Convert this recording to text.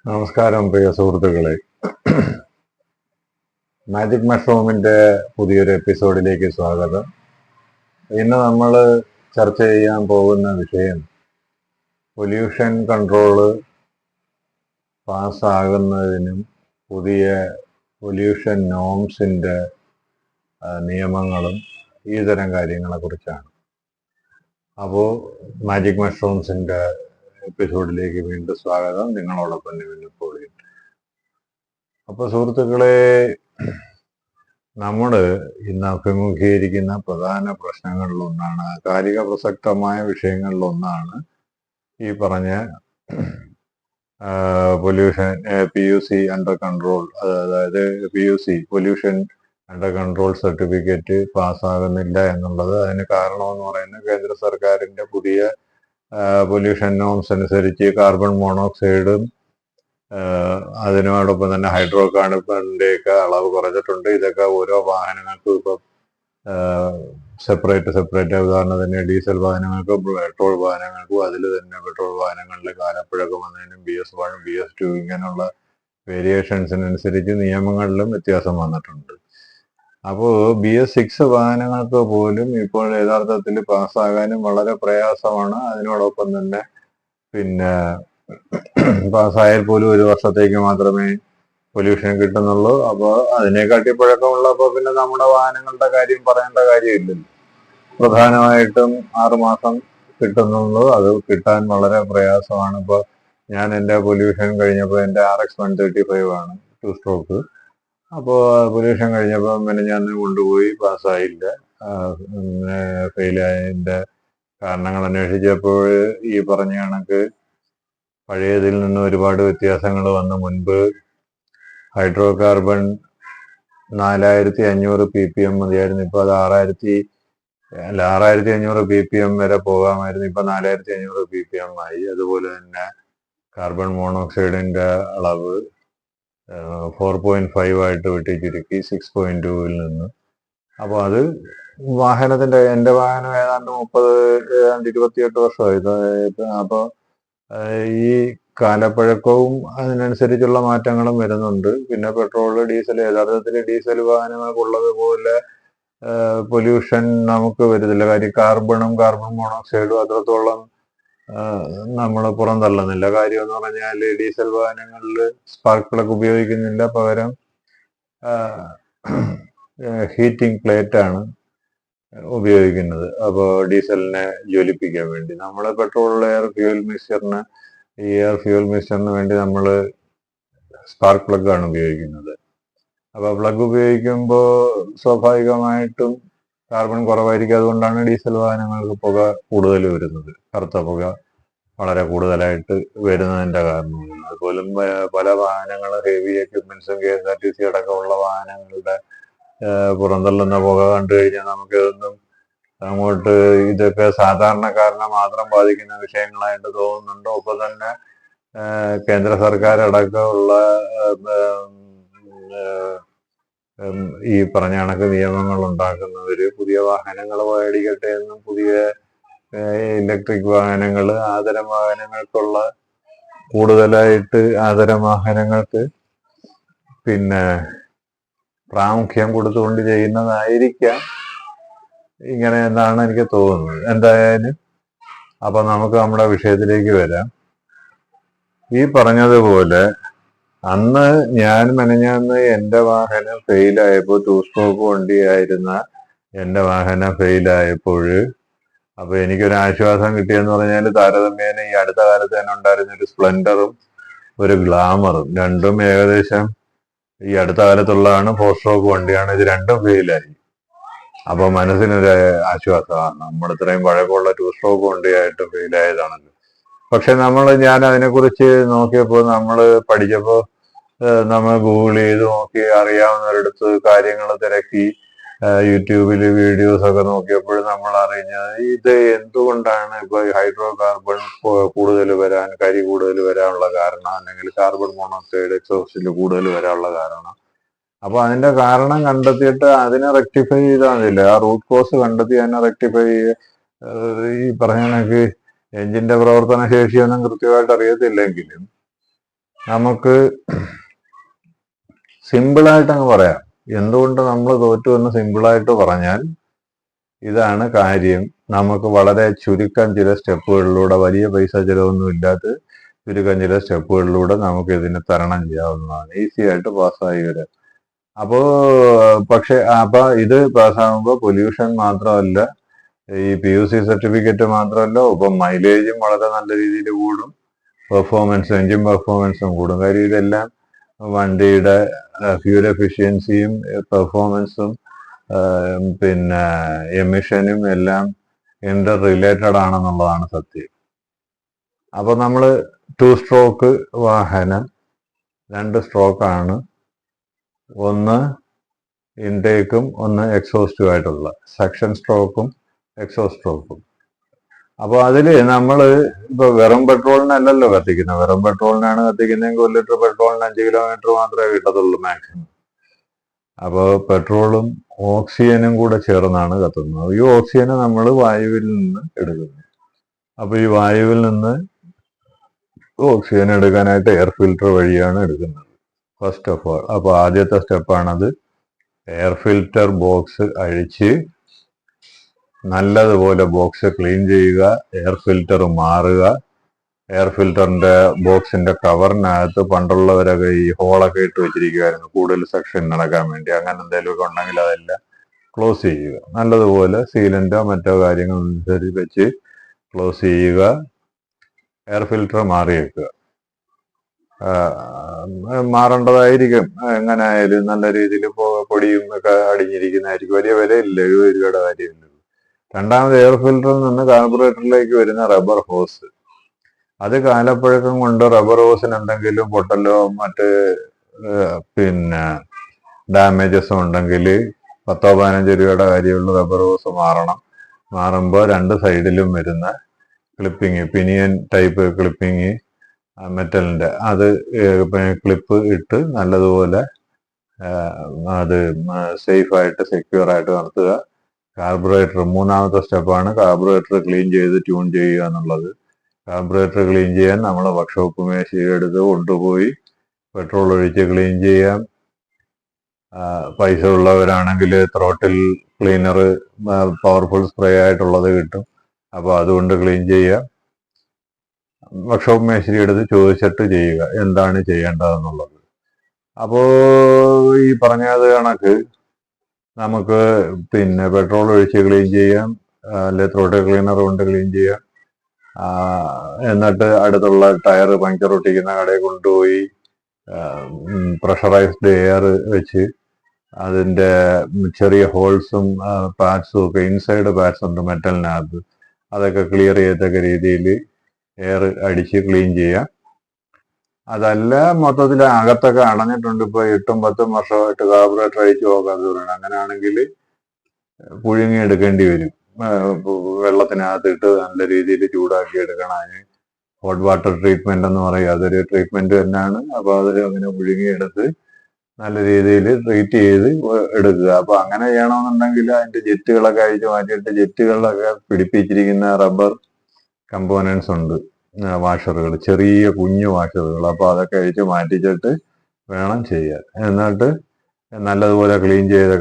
നമസ്കാരം പ്രിയ സുഹൃത്തുക്കളെ. മാജിക് മഷ്റൂമിന്റെ പുതിയൊരു എപ്പിസോഡിലേക്ക് സ്വാഗതം. ഇന്ന് നമ്മൾ ചർച്ച ചെയ്യാൻ പോകുന്ന വിഷയം പൊല്യൂഷൻ കൺട്രോള് പാസ്സാകുന്നതിനും പുതിയ പൊല്യൂഷൻ നോംസിന്റെ നിയമങ്ങളും ഈ തരം കാര്യങ്ങളെ കുറിച്ചാണ്. അപ്പോൾ മാജിക് മഷ്റൂംസിന്റെ എപ്പിസോഡിലേക്ക് വീണ്ടും സ്വാഗതം. നിങ്ങളോടൊപ്പം പോയി. അപ്പൊ സുഹൃത്തുക്കളെ, നമ്മൾ ഇന്ന് അഭിമുഖീകരിക്കുന്ന പ്രധാന പ്രശ്നങ്ങളിലൊന്നാണ്, കാലിക പ്രസക്തമായ വിഷയങ്ങളിലൊന്നാണ് ഈ പറഞ്ഞ പൊല്യൂഷൻ PUC അണ്ടർ കൺട്രോൾ. അതായത് PUC pollution under control certificate പാസ്സാകുന്നില്ല എന്നുള്ളത്. അതിന് കാരണമെന്ന് പറയുന്നത് കേന്ദ്ര സർക്കാരിന്റെ പുതിയ പൊല്യൂഷൻ നോംസ് അനുസരിച്ച് കാർബൺ മോണോക്സൈഡും അതിനോടൊപ്പം തന്നെ ഹൈഡ്രോ കാർബണിന്റെയൊക്കെ അളവ് കുറച്ചിട്ടുണ്ട്. ഇതൊക്കെ ഓരോ വാഹനങ്ങൾക്കും ഇപ്പം സെപ്പറേറ്റ് ഉദാഹരണത്തിന് ഡീസൽ വാഹനങ്ങൾക്കും പെട്രോൾ വാഹനങ്ങൾക്കും അതിൽ തന്നെ പെട്രോൾ വാഹനങ്ങളിൽ കാലപ്പഴക്കം വന്നതിനും BS1 BS2 ഇങ്ങനെയുള്ള വേരിയേഷൻസിനനുസരിച്ച് നിയമങ്ങളിലും വ്യത്യാസം വന്നിട്ടുണ്ട്. അപ്പോൾ BS6 വാഹനങ്ങൾക്ക് പോലും ഇപ്പോൾ യഥാർത്ഥത്തിൽ പാസ്സാകാനും വളരെ പ്രയാസമാണ്. അതിനോടൊപ്പം തന്നെ പിന്നെ പാസ്സായാൽ പോലും 1 വർഷത്തേക്ക് മാത്രമേ പൊല്യൂഷൻ കിട്ടുന്നുള്ളൂ. അപ്പോൾ അതിനെക്കാട്ടി പഴക്കമുള്ളപ്പോൾ പിന്നെ നമ്മുടെ വാഹനങ്ങളുടെ കാര്യം പറയേണ്ട കാര്യമില്ലല്ലോ. പ്രധാനമായിട്ടും 6 മാസം കിട്ടുന്നുള്ളൂ. അത് കിട്ടാൻ വളരെ പ്രയാസമാണ്. ഇപ്പോൾ ഞാൻ എൻ്റെ പൊല്യൂഷൻ കഴിഞ്ഞപ്പോൾ എൻ്റെ RX 135 ആണ് 2 സ്ട്രോക്ക്. അപ്പോൾ പൊല്യൂഷൻ കഴിഞ്ഞപ്പോൾ പിന്നെ ഞാൻ കൊണ്ടുപോയി, പാസ്സായില്ല. ഫെയിലായതിൻ്റെ കാരണങ്ങൾ അന്വേഷിച്ചപ്പോൾ ഈ പറഞ്ഞ കണക്ക് പഴയതിൽ നിന്ന് ഒരുപാട് വ്യത്യാസങ്ങൾ വന്നു. മുൻപ് ഹൈഡ്രോ കാർബൺ 4500 ppm മതിയായിരുന്നു. ഇപ്പോൾ അത് 6500 ppm വരെ പോകാമായിരുന്നു. ഇപ്പൊ 4500 ppm ആയി. അതുപോലെ തന്നെ കാർബൺ മോണോക്സൈഡിന്റെ അളവ് 4.5 ആയിട്ട് വെട്ടി ചുരുക്കി 6.2-ൽ നിന്ന്. അപ്പോൾ അത് എൻ്റെ വാഹനം ഏതാണ്ട് 28 വർഷമായി. അപ്പോൾ ഈ കാലപ്പഴക്കവും അതിനനുസരിച്ചുള്ള മാറ്റങ്ങളും വരുന്നുണ്ട്. പിന്നെ പെട്രോൾ, ഡീസൽ, യഥാർത്ഥത്തിൽ ഡീസൽ വാഹനങ്ങൾക്കുള്ളത് പോലെ പൊല്യൂഷൻ നമുക്ക് വരുന്നില്ല. കാര്യം കാർബൺ മോണോക്സൈഡും അത്രത്തോളം നമ്മൾ പുറന്തള്ളുന്നില്ല. കാര്യം എന്ന് പറഞ്ഞാൽ ഡീസൽ വാഹനങ്ങളിൽ സ്പാർക്ക് പ്ലഗ് ഉപയോഗിക്കുന്നില്ല, പകരം ഹീറ്റിംഗ് പ്ലേറ്റ് ആണ് ഉപയോഗിക്കുന്നത്. അപ്പോൾ ഡീസലിനെ ജ്വലിപ്പിക്കാൻ വേണ്ടി നമ്മൾ പെട്രോൾ എയർ ഫ്യൂൽ മിക്സ്ചറിന് വേണ്ടി നമ്മൾ സ്പാർക്ക് പ്ലഗ് ആണ് ഉപയോഗിക്കുന്നത്. അപ്പോൾ പ്ലഗ് ഉപയോഗിക്കുമ്പോൾ സ്വാഭാവികമായിട്ടും കാർബൺ കുറവായിരിക്കും. അതുകൊണ്ടാണ് ഡീസൽ വാഹനങ്ങൾക്ക് പുക കൂടുതൽ വരുന്നത്, കറുത്ത പുക വളരെ കൂടുതലായിട്ട് വരുന്നതിൻ്റെ കാരണമാണ്. അതുപോലും പല വാഹനങ്ങൾ, ഹെവി എക്യുപ്മെന്റ്സും KSRTC അടക്കമുള്ള വാഹനങ്ങളുടെ പുറന്തള്ളുന്ന പുക കണ്ടു കഴിഞ്ഞാൽ നമുക്കിതൊന്നും അങ്ങോട്ട് ഇതൊക്കെ സാധാരണക്കാരനെ മാത്രം ബാധിക്കുന്ന വിഷയങ്ങളായിട്ട് തോന്നുന്നുണ്ട്. ഒപ്പം തന്നെ കേന്ദ്ര സർക്കാർ അടക്കമുള്ള ഈ പറഞ്ഞ കണക്ക് നിയമങ്ങൾ ഉണ്ടാക്കുന്നവര് പുതിയ വാഹനങ്ങൾ മേടിക്കട്ടെ എന്നും പുതിയ ഇലക്ട്രിക് വാഹനങ്ങൾ, ആദരം വാഹനങ്ങൾക്കുള്ള കൂടുതലായിട്ട് ആദരം വാഹനങ്ങൾക്ക് പിന്നെ പ്രാമുഖ്യം കൊടുത്തുകൊണ്ട് ചെയ്യുന്നതായിരിക്കാം ഇങ്ങനെ എന്നാണ് എനിക്ക് തോന്നുന്നത്. എന്തായാലും അപ്പൊ നമുക്ക് നമ്മുടെ വിഷയത്തിലേക്ക് വരാം. ഈ പറഞ്ഞതുപോലെ അന്ന് ഞാൻ മെനഞ്ഞാന്ന് എൻ്റെ വാഹനം ഫെയിലായപ്പോൾ, 2 സ്ട്രോക്ക് വണ്ടിയായിരുന്ന എൻ്റെ വാഹനം ഫെയിലായപ്പോൾ അപ്പൊ എനിക്കൊരു ആശ്വാസം കിട്ടിയെന്ന് പറഞ്ഞാൽ, താരതമ്യേന ഈ അടുത്ത കാലത്ത് തന്നെ ഉണ്ടായിരുന്ന ഒരു സ്പ്ലെൻഡറും ഒരു ഗ്ലാമറും, രണ്ടും ഏകദേശം ഈ അടുത്ത കാലത്തുള്ളതാണ്. 4 സ്ട്രോക്ക് വണ്ടിയാണ്. ഇത് രണ്ടും ഫെയിലായി. അപ്പൊ മനസ്സിനൊരു ആശ്വാസമാണ്. നമ്മൾ ഇത്രയും പഴക്കമുള്ള 2 സ്ട്രോക്ക് വണ്ടിയായിട്ട് ഫെയിലായതാണല്ലോ. പക്ഷെ ഞാൻ അതിനെക്കുറിച്ച് നോക്കിയപ്പോൾ, നമ്മൾ പഠിച്ചപ്പോൾ, നമ്മൾ ഗൂഗിൾ ചെയ്ത് നോക്കി, അറിയാവുന്നവരടുത്ത് കാര്യങ്ങൾ തിരക്കി, യൂട്യൂബിൽ വീഡിയോസ് ഒക്കെ നോക്കിയപ്പോൾ നമ്മൾ അറിഞ്ഞത് ഇത് എന്തുകൊണ്ടാണ് ഇപ്പൊ ഹൈഡ്രോ കാർബൺ കൂടുതൽ വരാൻ, കരി കൂടുതൽ വരാനുള്ള കാരണം, അല്ലെങ്കിൽ കാർബൺ മോണോക്സൈഡ് എക്സോസ്റ്റിൽ കൂടുതൽ വരാനുള്ള കാരണം. അപ്പൊ അതിന്റെ കാരണം കണ്ടെത്തിയിട്ട് അതിനെ റെക്ടിഫൈ ചെയ്താൽ മതിയില്ല. ആ റൂട്ട് കോസ് കണ്ടെത്തി അതിനെ റെക്ടിഫൈ ഈ പറഞ്ഞ കണക്ക് എഞ്ചിന്റെ പ്രവർത്തന ശേഷിയൊന്നും കൃത്യമായിട്ട് അറിയത്തില്ലെങ്കിലും നമുക്ക് സിമ്പിളായിട്ട് അങ്ങ് പറയാം. എന്തുകൊണ്ട് നമ്മൾ തോറ്റു എന്ന് സിമ്പിളായിട്ട് പറഞ്ഞാൽ ഇതാണ് കാര്യം. നമുക്ക് വളരെ ചുരുക്കം ചില സ്റ്റെപ്പുകളിലൂടെ, വലിയ പൈസ ചിലവൊന്നും ഇല്ലാത്ത ചുരുക്കം ചില സ്റ്റെപ്പുകളിലൂടെ നമുക്ക് ഇതിനെ തരണം ചെയ്യാവുന്നതാണ്. ഈസി ആയിട്ട് പാസ്സായി വരാം. അപ്പൊ ഇത് പാസ്സാകുമ്പോൾ പൊല്യൂഷൻ മാത്രമല്ല, ഈ PUC സർട്ടിഫിക്കറ്റ് മാത്രമല്ല, ഇപ്പം മൈലേജും വളരെ നല്ല രീതിയിൽ കൂടും, എഞ്ചിൻ പെർഫോമൻസും കൂടും. കാര്യം ഇതെല്ലാം വണ്ടിയുടെ ഫ്യൂൽ എഫിഷ്യൻസിയും പെർഫോമൻസും പിന്നെ എമിഷനും എല്ലാം ഇന്റർ റിലേറ്റഡ് ആണെന്നുള്ളതാണ് സത്യം. അപ്പൊ നമ്മൾ 2 സ്ട്രോക്ക് വാഹനം 2 സ്ട്രോക്കാണ്, ഒന്ന് ഇൻടേക്കും ഒന്ന് എക്സോസ്റ്റും ആയിട്ടുള്ള സക്ഷൻ സ്ട്രോക്കും എക്സോസ്റ്റ് സ്ട്രോക്കും. അപ്പോൾ അതില് നമ്മൾ ഇപ്പൊ വെറും പെട്രോളിനല്ലല്ലോ കത്തിക്കുന്നത്. വെറും പെട്രോളിനാണ് കത്തിക്കുന്നതെങ്കിൽ 1 ലിറ്റർ പെട്രോളിന് 5 കിലോമീറ്റർ മാത്രമേ കിട്ടത്തുള്ളൂ മാക്സിമം. അപ്പോൾ പെട്രോളും ഓക്സിജനും കൂടെ ചേർന്നാണ് കത്തുന്നത്. ഈ ഓക്സിജനെ നമ്മൾ വായുവിൽ നിന്ന് എടുക്കുന്നു. അപ്പൊ ഈ വായുവിൽ നിന്ന് ഓക്സിജൻ എടുക്കാനായിട്ട് എയർ ഫിൽട്ടർ വഴിയാണ് എടുക്കുന്നത് ഫസ്റ്റ് ഓഫ് ഓൾ. അപ്പൊ ആദ്യത്തെ സ്റ്റെപ്പാണത്. എയർ ഫിൽറ്റർ ബോക്സ് അഴിച്ച് നല്ലതുപോലെ ബോക്സ് ക്ലീൻ ചെയ്യുക, എയർ ഫിൽറ്റർ മാറുക. എയർ ഫിൽറ്ററിന്റെ ബോക്സിന്റെ കവറിനകത്ത് പണ്ടുള്ളവരൊക്കെ ഈ ഹോളൊക്കെ ഇട്ട് വെച്ചിരിക്കുമായിരുന്നു കൂടുതൽ സെക്ഷൻ നടക്കാൻ വേണ്ടി. അങ്ങനെ എന്തെങ്കിലുമൊക്കെ ഉണ്ടെങ്കിൽ അതെല്ലാം ക്ലോസ് ചെയ്യുക. നല്ലതുപോലെ സീലന്റോ മറ്റോ കാര്യങ്ങൾ അനുസരിച്ച് വെച്ച് ക്ലോസ് ചെയ്യുക. എയർ ഫിൽറ്റർ മാറി വെക്കുക. മാറേണ്ടതായിരിക്കും. എങ്ങനെ ആയാലും നല്ല രീതിയിൽ പൊടിയും ഒക്കെ അടിഞ്ഞിരിക്കുന്നതായിരിക്കും. വലിയ വിലയില്ല, 70 രൂപയുടെ കാര്യമില്ല. രണ്ടാമത് എയർ ഫിൽറ്ററിൽ നിന്ന് കാർബറേറ്ററിലേക്ക് വരുന്ന റബ്ബർ ഹോസ്, അത് കാലപ്പഴക്കം കൊണ്ട് റബ്ബർ ഹോസിന് എന്തെങ്കിലും പൊട്ടലോ മറ്റ് പിന്നെ ഡാമേജസോ ഉണ്ടെങ്കിൽ 10-15 രൂപയുടെ കാര്യമുള്ള റബ്ബർ ഹോസ് മാറണം. മാറുമ്പോൾ 2 സൈഡിലും വരുന്ന ക്ലിപ്പിങ്, പിനിയൻ ടൈപ്പ് ക്ലിപ്പിങ് മെറ്റലിന്റെ, അത് ക്ലിപ്പ് ഇട്ട് നല്ലതുപോലെ അത് സേഫായിട്ട് സെക്യൂർ ആയിട്ട് നടത്തുക. കാർബറേറ്റർ മൂന്നാമത്തെ സ്റ്റെപ്പാണ്. കാർബറേറ്റർ ക്ലീൻ ചെയ്ത് ട്യൂൺ ചെയ്യുക എന്നുള്ളത്. കാർബറേറ്റർ ക്ലീൻ ചെയ്യാൻ നമ്മൾ വർക്ക്ഷോപ്പ് മേശ എടുത്ത് കൊണ്ടുപോയി പെട്രോൾ ഒഴിച്ച് ക്ലീൻ ചെയ്യാം. പൈസ ഉള്ളവരാണെങ്കിൽ ത്രോട്ടിൽ ക്ലീനർ പവർഫുൾ സ്പ്രേ ആയിട്ടുള്ളത് കിട്ടും. അപ്പോൾ അതുകൊണ്ട് ക്ലീൻ ചെയ്യാം. വർക്ക്ഷോപ്പ് മേശരി എടുത്ത് ചോദിച്ചിട്ട് ചെയ്യുക എന്താണ് ചെയ്യേണ്ടതെന്നുള്ളത്. അപ്പോൾ ഈ പറഞ്ഞത് കണക്ക് നമുക്ക് പിന്നെ പെട്രോൾ ഒഴിച്ച് ക്ലീൻ ചെയ്യാം, അല്ലെ ത്രോട്ടിൽ ക്ലീനർ കൊണ്ട് ക്ലീൻ ചെയ്യാം. എന്നിട്ട് അടുത്തുള്ള ടയർ പഞ്ചർ ഒട്ടിക്കുന്ന കടയിൽ കൊണ്ടുപോയി പ്രഷറൈസ്ഡ് എയർ വെച്ച് അതിൻ്റെ ചെറിയ ഹോൾസും പാഡ്സും ഒക്കെ, ഇൻസൈഡ് പാഡ്സ് ഉണ്ട് മെറ്റലിനകത്ത്, അതൊക്കെ ക്ലിയർ ചെയ്യത്തക്ക രീതിയിൽ എയർ അടിച്ച് ക്ലീൻ ചെയ്യാം. അതല്ല മൊത്തത്തിൽ അകത്തൊക്കെ അടഞ്ഞിട്ടുണ്ട്, ഇപ്പോൾ 8-10 വർഷമായിട്ട് കാർബറേറ്റർ അഴിച്ചു പോകാത്തവരാണ്. അങ്ങനെയാണെങ്കിൽ പുഴുങ്ങി എടുക്കേണ്ടി വരും. വെള്ളത്തിനകത്തിട്ട് നല്ല രീതിയിൽ ചൂടാക്കി എടുക്കണം. അതിന് ഹോട്ട് വാട്ടർ ട്രീറ്റ്മെന്റ് എന്ന് പറയും. അതൊരു ട്രീറ്റ്മെന്റ് തന്നെയാണ്. അപ്പോൾ അത് അങ്ങനെ പുഴുങ്ങിയെടുത്ത് നല്ല രീതിയിൽ ട്രീറ്റ് ചെയ്ത് എടുക്കുക. അപ്പൊ അങ്ങനെ ചെയ്യണമെന്നുണ്ടെങ്കിൽ അതിന്റെ ജെറ്റുകളൊക്കെ അഴിച്ചു മാറ്റിയിട്ട് ജെറ്റുകളിലൊക്കെ പിടിപ്പിച്ചിരിക്കുന്ന റബ്ബർ കമ്പോണൻസ് ഉണ്ട്, വാഷറുകൾ, ചെറിയ കുഞ്ഞു വാഷറുകൾ. അപ്പൊ അതൊക്കെ അഴിച്ച് മാറ്റിച്ചിട്ട് വേണം ചെയ്യാൻ. എന്നിട്ട് നല്ലതുപോലെ ക്ലീൻ ചെയ്ത